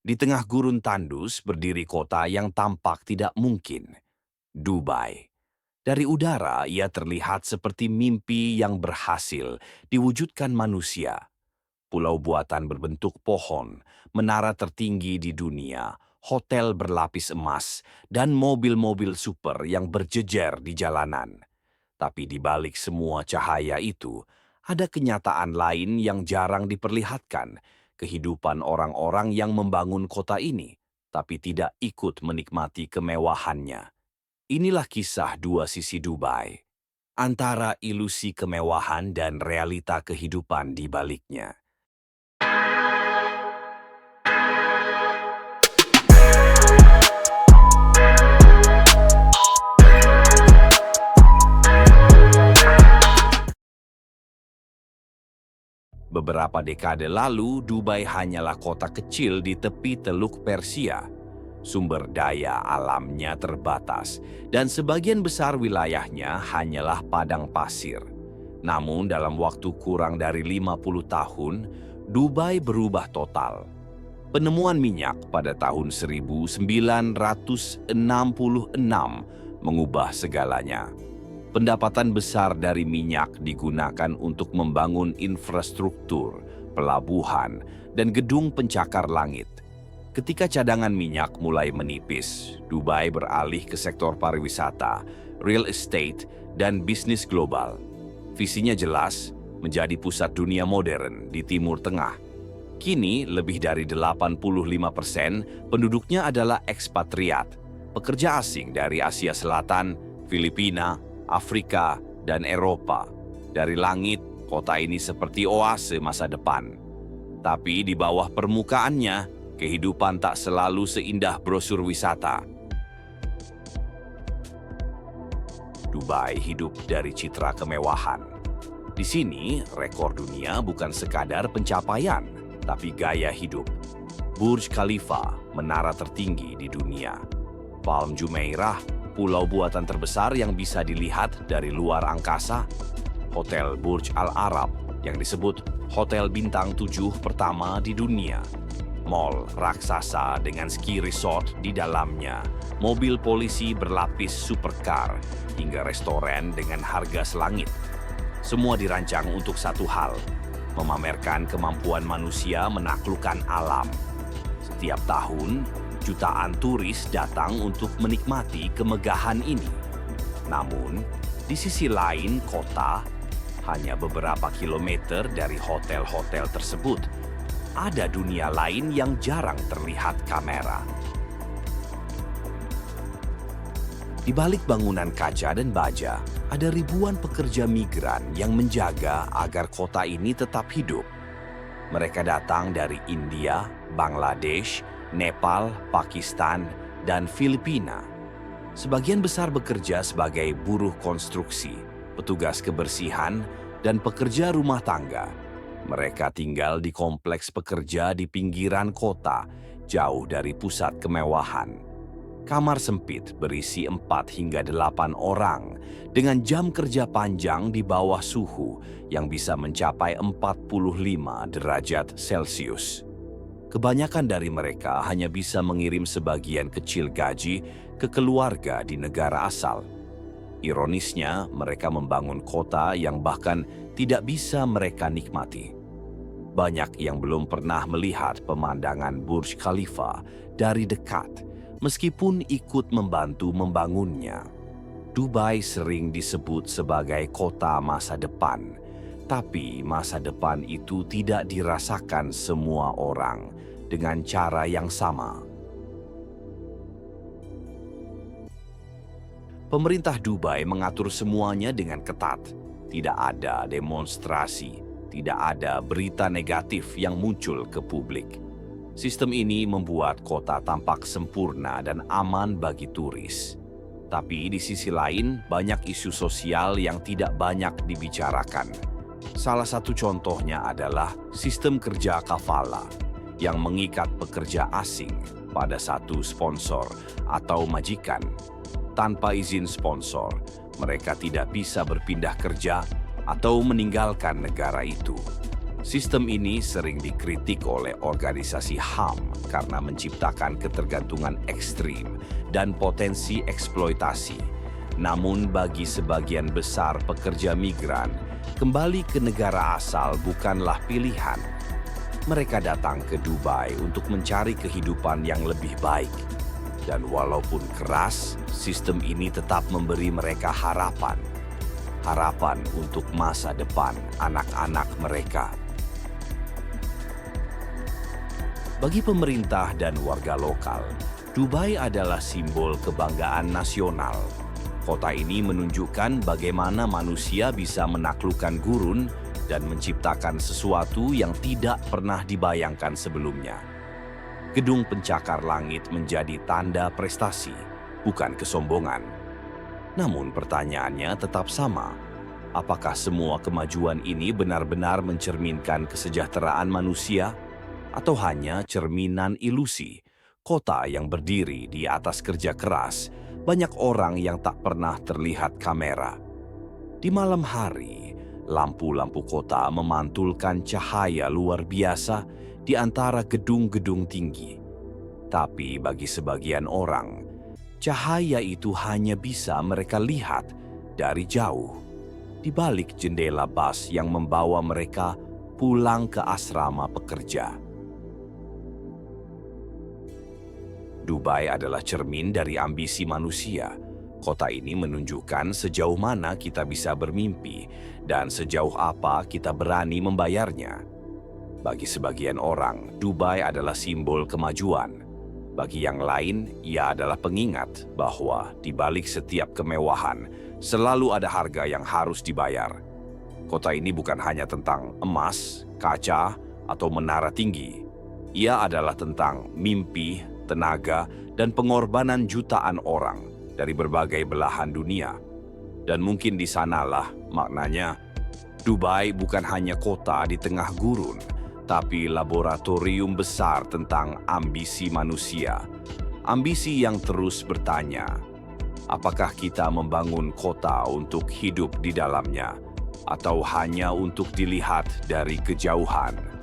Di tengah gurun tandus berdiri kota yang tampak tidak mungkin, Dubai. Dari udara, ia terlihat seperti mimpi yang berhasil diwujudkan manusia. Pulau buatan berbentuk pohon, menara tertinggi di dunia, hotel berlapis emas, dan mobil-mobil super yang berjejer di jalanan. Tapi di balik semua cahaya itu, ada kenyataan lain yang jarang diperlihatkan, kehidupan orang-orang yang membangun kota ini, tapi tidak ikut menikmati kemewahannya. Inilah kisah dua sisi Dubai, antara ilusi kemewahan dan realita kehidupan di baliknya. Beberapa dekade lalu, Dubai hanyalah kota kecil di tepi Teluk Persia. Sumber daya alamnya terbatas, dan sebagian besar wilayahnya hanyalah padang pasir. Namun dalam waktu kurang dari 50 tahun, Dubai berubah total. Penemuan minyak pada tahun 1966 mengubah segalanya. Pendapatan besar dari minyak digunakan untuk membangun infrastruktur, pelabuhan, dan gedung pencakar langit. Ketika cadangan minyak mulai menipis, Dubai beralih ke sektor pariwisata, real estate, dan bisnis global. Visinya jelas, menjadi pusat dunia modern di Timur Tengah. Kini, lebih dari 85% penduduknya adalah ekspatriat, pekerja asing dari Asia Selatan, Filipina, Afrika, dan Eropa. Dari langit, kota ini seperti oase masa depan. Tapi di bawah permukaannya, kehidupan tak selalu seindah brosur wisata. Dubai hidup dari citra kemewahan. Di sini, rekor dunia bukan sekadar pencapaian, tapi gaya hidup. Burj Khalifa, menara tertinggi di dunia. Palm Jumeirah, pulau buatan terbesar yang bisa dilihat dari luar angkasa. Hotel Burj Al Arab yang disebut Hotel Bintang 7 pertama di dunia. Mall raksasa dengan ski resort di dalamnya. Mobil polisi berlapis supercar hingga restoran dengan harga selangit. Semua dirancang untuk satu hal, memamerkan kemampuan manusia menaklukkan alam. Setiap tahun, jutaan turis datang untuk menikmati kemegahan ini. Namun, di sisi lain kota, hanya beberapa kilometer dari hotel-hotel tersebut, ada dunia lain yang jarang terlihat kamera. Di balik bangunan kaca dan baja, ada ribuan pekerja migran yang menjaga agar kota ini tetap hidup. Mereka datang dari India, Bangladesh, Nepal, Pakistan, dan Filipina. Sebagian besar bekerja sebagai buruh konstruksi, petugas kebersihan, dan pekerja rumah tangga. Mereka tinggal di kompleks pekerja di pinggiran kota, jauh dari pusat kemewahan. Kamar sempit berisi 4 hingga 8 orang, dengan jam kerja panjang di bawah suhu yang bisa mencapai 45 derajat Celcius. Kebanyakan dari mereka hanya bisa mengirim sebagian kecil gaji ke keluarga di negara asal. Ironisnya, mereka membangun kota yang bahkan tidak bisa mereka nikmati. Banyak yang belum pernah melihat pemandangan Burj Khalifa dari dekat, meskipun ikut membantu membangunnya. Dubai sering disebut sebagai kota masa depan, tapi masa depan itu tidak dirasakan semua orang dengan cara yang sama. Pemerintah Dubai mengatur semuanya dengan ketat. Tidak ada demonstrasi, tidak ada berita negatif yang muncul ke publik. Sistem ini membuat kota tampak sempurna dan aman bagi turis. Tapi di sisi lain, banyak isu sosial yang tidak banyak dibicarakan. Salah satu contohnya adalah sistem kerja kafala yang mengikat pekerja asing pada satu sponsor atau majikan. Tanpa izin sponsor, mereka tidak bisa berpindah kerja atau meninggalkan negara itu. Sistem ini sering dikritik oleh organisasi HAM karena menciptakan ketergantungan ekstrim dan potensi eksploitasi. Namun bagi sebagian besar pekerja migran, kembali ke negara asal bukanlah pilihan. Mereka datang ke Dubai untuk mencari kehidupan yang lebih baik. Dan walaupun keras, sistem ini tetap memberi mereka harapan. Harapan untuk masa depan anak-anak mereka. Bagi pemerintah dan warga lokal, Dubai adalah simbol kebanggaan nasional. Kota ini menunjukkan bagaimana manusia bisa menaklukkan gurun dan menciptakan sesuatu yang tidak pernah dibayangkan sebelumnya. Gedung pencakar langit menjadi tanda prestasi, bukan kesombongan. Namun pertanyaannya tetap sama. Apakah semua kemajuan ini benar-benar mencerminkan kesejahteraan manusia? Atau hanya cerminan ilusi? Kota yang berdiri di atas kerja keras, banyak orang yang tak pernah terlihat kamera. Di malam hari, lampu-lampu kota memantulkan cahaya luar biasa di antara gedung-gedung tinggi. Tapi bagi sebagian orang, cahaya itu hanya bisa mereka lihat dari jauh, di balik jendela bus yang membawa mereka pulang ke asrama pekerja. Dubai adalah cermin dari ambisi manusia. Kota ini menunjukkan sejauh mana kita bisa bermimpi dan sejauh apa kita berani membayarnya. Bagi sebagian orang, Dubai adalah simbol kemajuan. Bagi yang lain, ia adalah pengingat bahwa di balik setiap kemewahan, selalu ada harga yang harus dibayar. Kota ini bukan hanya tentang emas, kaca, atau menara tinggi. Ia adalah tentang mimpi, tenaga, dan pengorbanan jutaan orang dari berbagai belahan dunia. Dan mungkin di sanalah maknanya, Dubai bukan hanya kota di tengah gurun, tapi laboratorium besar tentang ambisi manusia. Ambisi yang terus bertanya, apakah kita membangun kota untuk hidup di dalamnya, atau hanya untuk dilihat dari kejauhan?